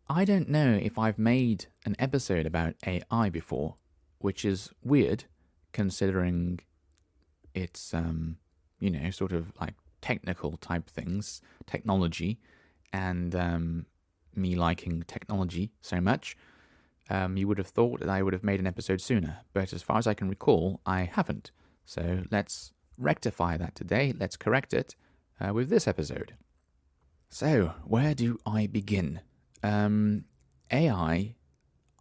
I don't know if I've made an episode about AI before, which is weird considering it's, sort of like technical type things, technology, and me liking technology so much. You would have thought that I would have made an episode sooner, but as far as I can recall, I haven't. So let's rectify that today. Let's correct it with this episode. So, where do I begin? AI,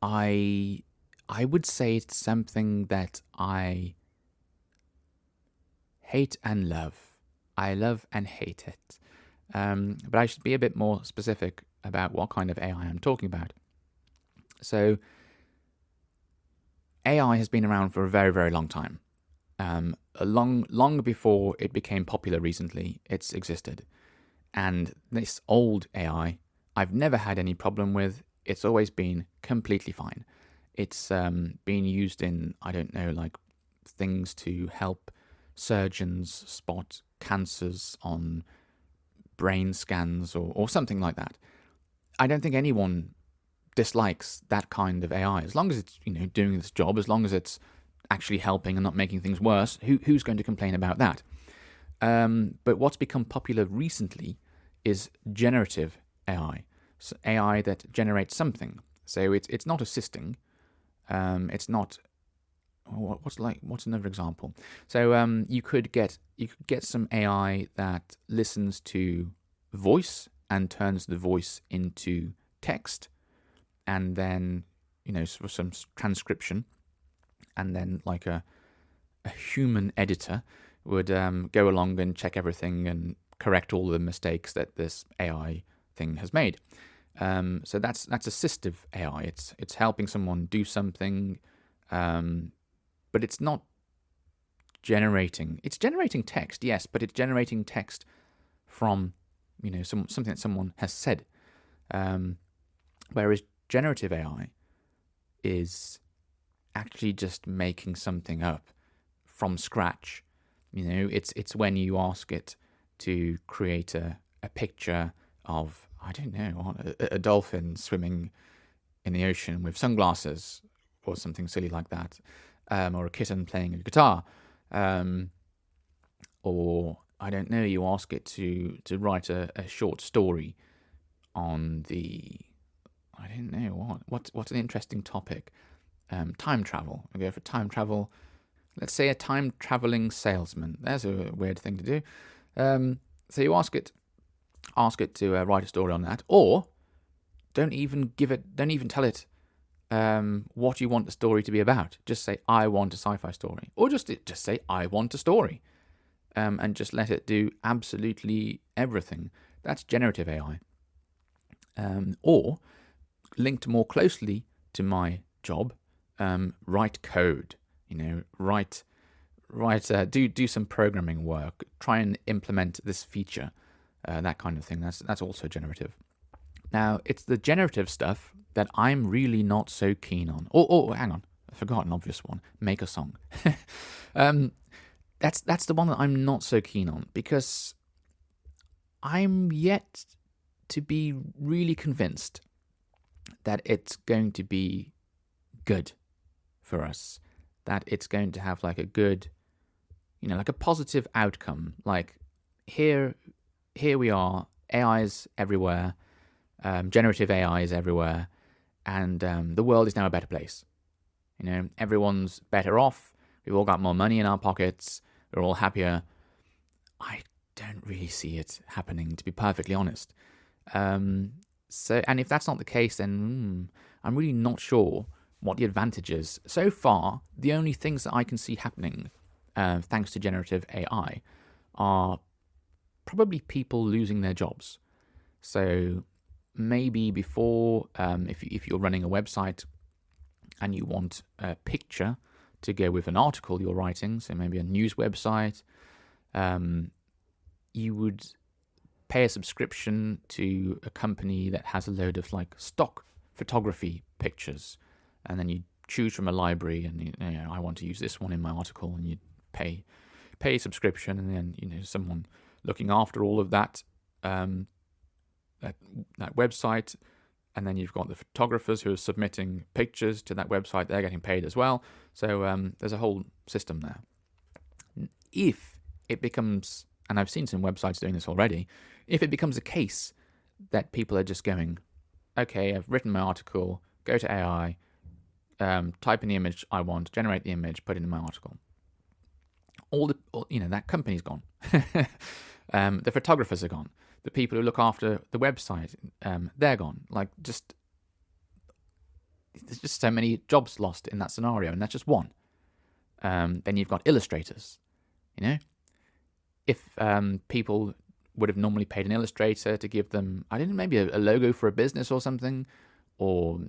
I would say it's something that I hate and love. I love and hate it. But I should be a bit more specific about what kind of AI I'm talking about. So, AI has been around for a very, very long time. Long before it became popular recently, it's existed. And this old AI, I've never had any problem with. It's always been completely fine. It's been used in, I don't know, like things to help surgeons spot cancers on brain scans or something like that. I don't think anyone dislikes that kind of AI. As long as it's, doing its job, as long as it's actually helping and not making things worse, who's going to complain about that? But what's become popular recently is generative AI. So AI that generates something. So it's not assisting. It's not. What's another example? So you could get some AI that listens to voice and turns the voice into text, and then for some transcription, and then like a human editor would go along and check everything and correct all the mistakes that this AI thing has made. So that's assistive AI. It's helping someone do something, but it's not generating. It's generating text, yes, but it's generating text from something that someone has said. Whereas generative AI is actually just making something up from scratch. It's when you ask it to create a picture of, I don't know, a dolphin swimming in the ocean with sunglasses or something silly like that, or a kitten playing a guitar, or I don't know, you ask it to write a short story on I don't know what's an interesting topic. Time travel. I go for time travel. Let's say a time traveling salesman. There's a weird thing to do. So you ask it to write a story on that, or don't even tell it what you want the story to be about. Just say, I want a sci-fi story, or just say, I want a story, and just let it do absolutely everything. That's generative AI. Or linked more closely to my job, write code. Do some programming work. Try and implement this feature, that kind of thing. That's also generative. Now, it's the generative stuff that I'm really not so keen on. Oh, hang on, I forgot an obvious one. Make a song. That's the one that I'm not so keen on, because I'm yet to be really convinced that it's going to be good for us, that it's going to have like a good, like a positive outcome. Like here we are, AI is everywhere, generative AI is everywhere, and the world is now a better place. Everyone's better off. We've all got more money in our pockets. We're all happier. I don't really see it happening, to be perfectly honest. And if that's not the case, then I'm really not sure what the advantage is. So far, the only things that I can see happening, thanks to generative AI, are probably people losing their jobs. So maybe before, if you're running a website and you want a picture to go with an article you're writing, so maybe a news website, you would pay a subscription to a company that has a load of like stock photography pictures, and then you choose from a library, and I want to use this one in my article, and you pay a subscription, and then someone looking after all of that that website And then you've got the photographers who are submitting pictures to that website. They're getting paid as well. So there's a whole system there. If it becomes, and I've seen some websites doing this already, if it becomes a case that people are just going, okay, I've written my article, go to AI, type in the image I want, generate the image, put it in my article. That company's gone. The photographers are gone. The people who look after the website, they're gone. There's just so many jobs lost in that scenario, and that's just one. Then you've got illustrators. If people would have normally paid an illustrator to give them, maybe a logo for a business or something, or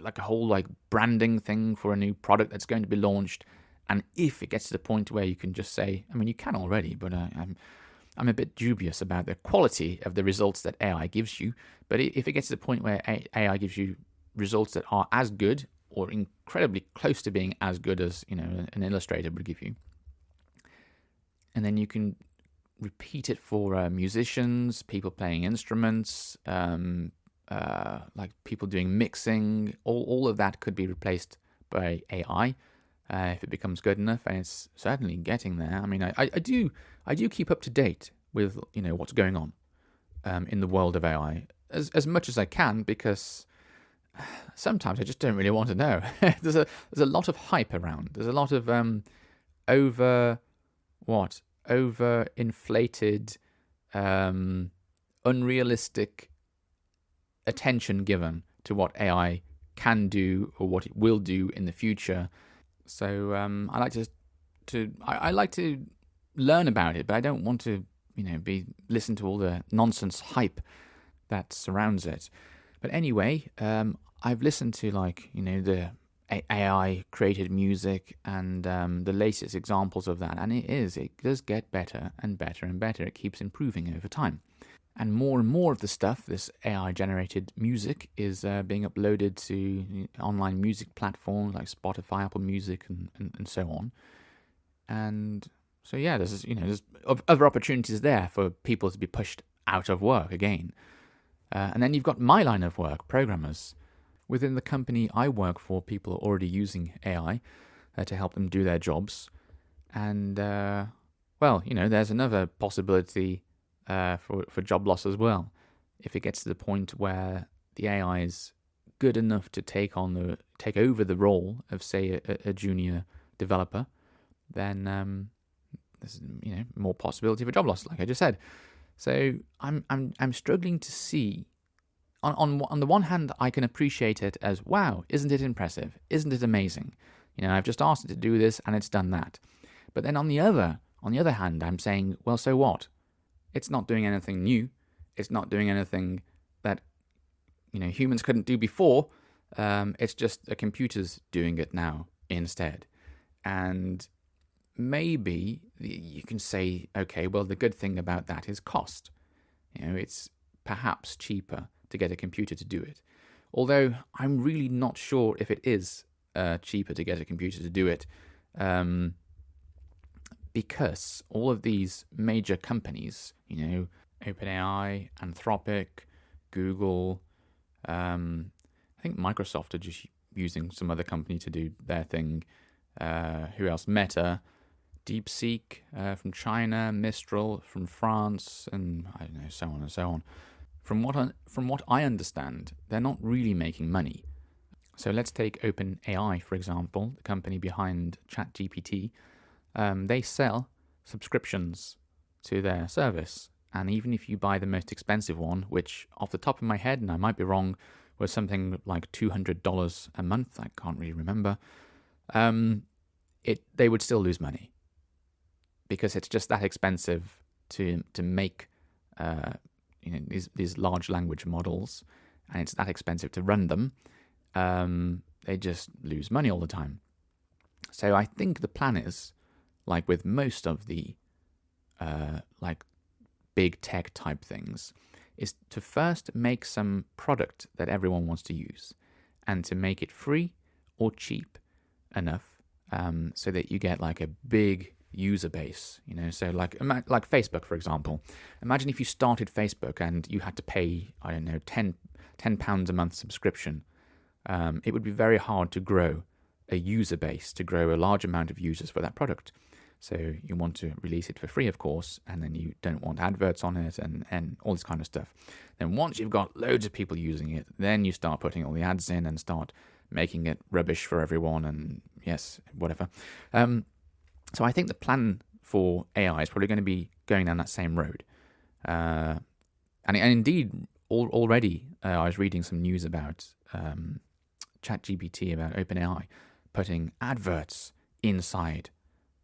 a whole branding thing for a new product that's going to be launched. And if it gets to the point where you can just say, you can already, but I'm a bit dubious about the quality of the results that AI gives you. But if it gets to the point where AI gives you results that are as good or incredibly close to being as good as an illustrator would give you, and then you can repeat it for musicians, people playing instruments, people doing mixing, all of that could be replaced by AI. If it becomes good enough, and it's certainly getting there. I do keep up to date with what's going on in the world of AI as much as I can, because sometimes I just don't really want to know. There's a lot of hype around. There's a lot of overinflated, unrealistic attention given to what AI can do or what it will do in the future. So I like to learn about it, but I don't want to listen to all the nonsense hype that surrounds it. But anyway, I've listened to the AI created music and the latest examples of that, and it does get better and better and better. It keeps improving over time. And more of the stuff, this AI-generated music, is being uploaded to online music platforms like Spotify, Apple Music, and so on. And so, there's other opportunities there for people to be pushed out of work again. And then you've got my line of work, programmers. Within the company I work for, people are already using AI to help them do their jobs. And, there's another possibility for job loss as well. If it gets to the point where the AI is good enough to take over the role of, say, a junior developer, then there's more possibility for job loss, like I just said. So I'm struggling to see. On the one hand, I can appreciate it as, wow, isn't it impressive? Isn't it amazing? I've just asked it to do this and it's done that. But then on the other hand, I'm saying, well, so what? It's not doing anything new. It's not doing anything that humans couldn't do before. It's just the computers doing it now instead. And maybe you can say, okay, well, the good thing about that is cost. It's perhaps cheaper to get a computer to do it. Although I'm really not sure if it is cheaper to get a computer to do it, because all of these major companies, OpenAI, Anthropic, Google, I think Microsoft are just using some other company to do their thing. Who else? Meta, DeepSeek from China, Mistral from France, and I don't know, so on and so on. From what I understand, they're not really making money. So let's take OpenAI, for example, the company behind ChatGPT. They sell subscriptions to their service. And even if you buy the most expensive one, which off the top of my head, and I might be wrong, was something like $200 a month, I can't really remember, they would still lose money. Because it's just that expensive to make these large language models, and it's that expensive to run them. They just lose money all the time. So I think the plan is, like with most of the big tech type things, is to first make some product that everyone wants to use, and to make it free or cheap enough so that you get like a big user base. So like Facebook, for example. Imagine if you started Facebook and you had to pay, I don't know, £10 a month subscription, it would be very hard to grow a user base, to grow a large amount of users for that product. So you want to release it for free, of course, and then you don't want adverts on it and all this kind of stuff. Then once you've got loads of people using it, then you start putting all the ads in and start making it rubbish for everyone and yes, whatever. So I think the plan for AI is probably going to be going down that same road. And indeed, already I was reading some news about ChatGPT, about OpenAI, putting adverts inside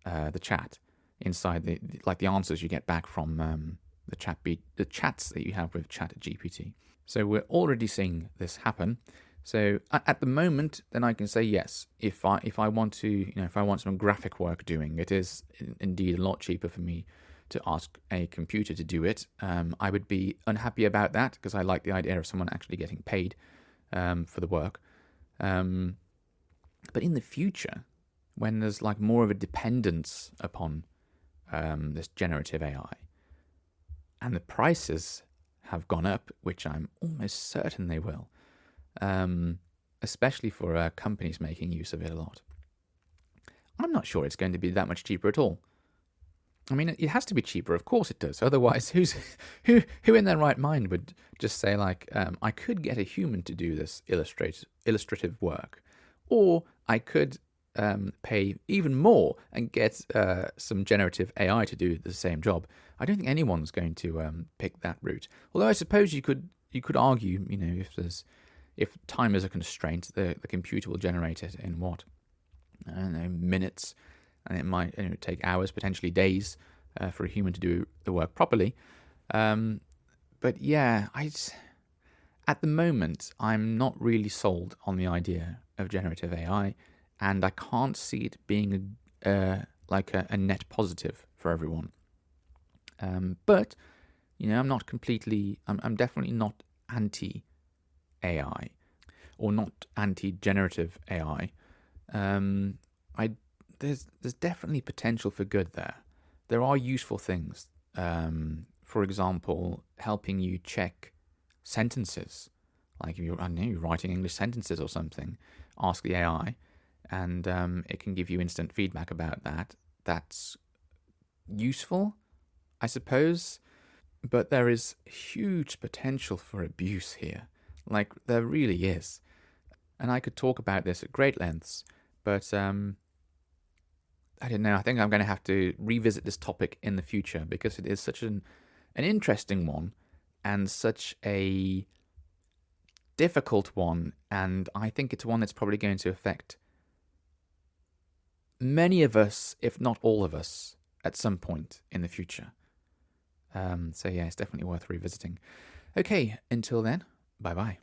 the chat, inside the answers you get back from the chats that you have with ChatGPT. So we're already seeing this happen. So at the moment, then I can say yes. If I want to, if I want some graphic work doing, it is indeed a lot cheaper for me to ask a computer to do it. I would be unhappy about that because I like the idea of someone actually getting paid for the work. But in the future, when there's like more of a dependence upon this generative AI, and the prices have gone up, which I'm almost certain they will, especially for companies making use of it a lot, I'm not sure it's going to be that much cheaper at all. I mean, it has to be cheaper, of course it does. Otherwise, who in their right mind would just say like, I could get a human to do this illustrative work, or I could pay even more and get some generative AI to do the same job. I don't think anyone's going to pick that route. Although I suppose you could argue, if time is a constraint, the computer will generate it in what, I don't know, minutes, and it might take hours, potentially days, for a human to do the work properly. But yeah, at the moment, I'm not really sold on the idea of generative AI, and I can't see it being a net positive for everyone. But I'm not completely. I'm definitely not anti-AI or not anti-generative AI. There's definitely potential for good there. There are useful things. For example, helping you check sentences. Like if you're writing English sentences or something, ask the AI, and it can give you instant feedback about that. That's useful, I suppose. But there is huge potential for abuse here. Like, there really is. And I could talk about this at great lengths, but I don't know. I think I'm going to have to revisit this topic in the future because it is such an interesting one and such a difficult one. And I think it's one that's probably going to affect many of us, if not all of us, at some point in the future. So yeah, it's definitely worth revisiting. Okay, until then, bye-bye.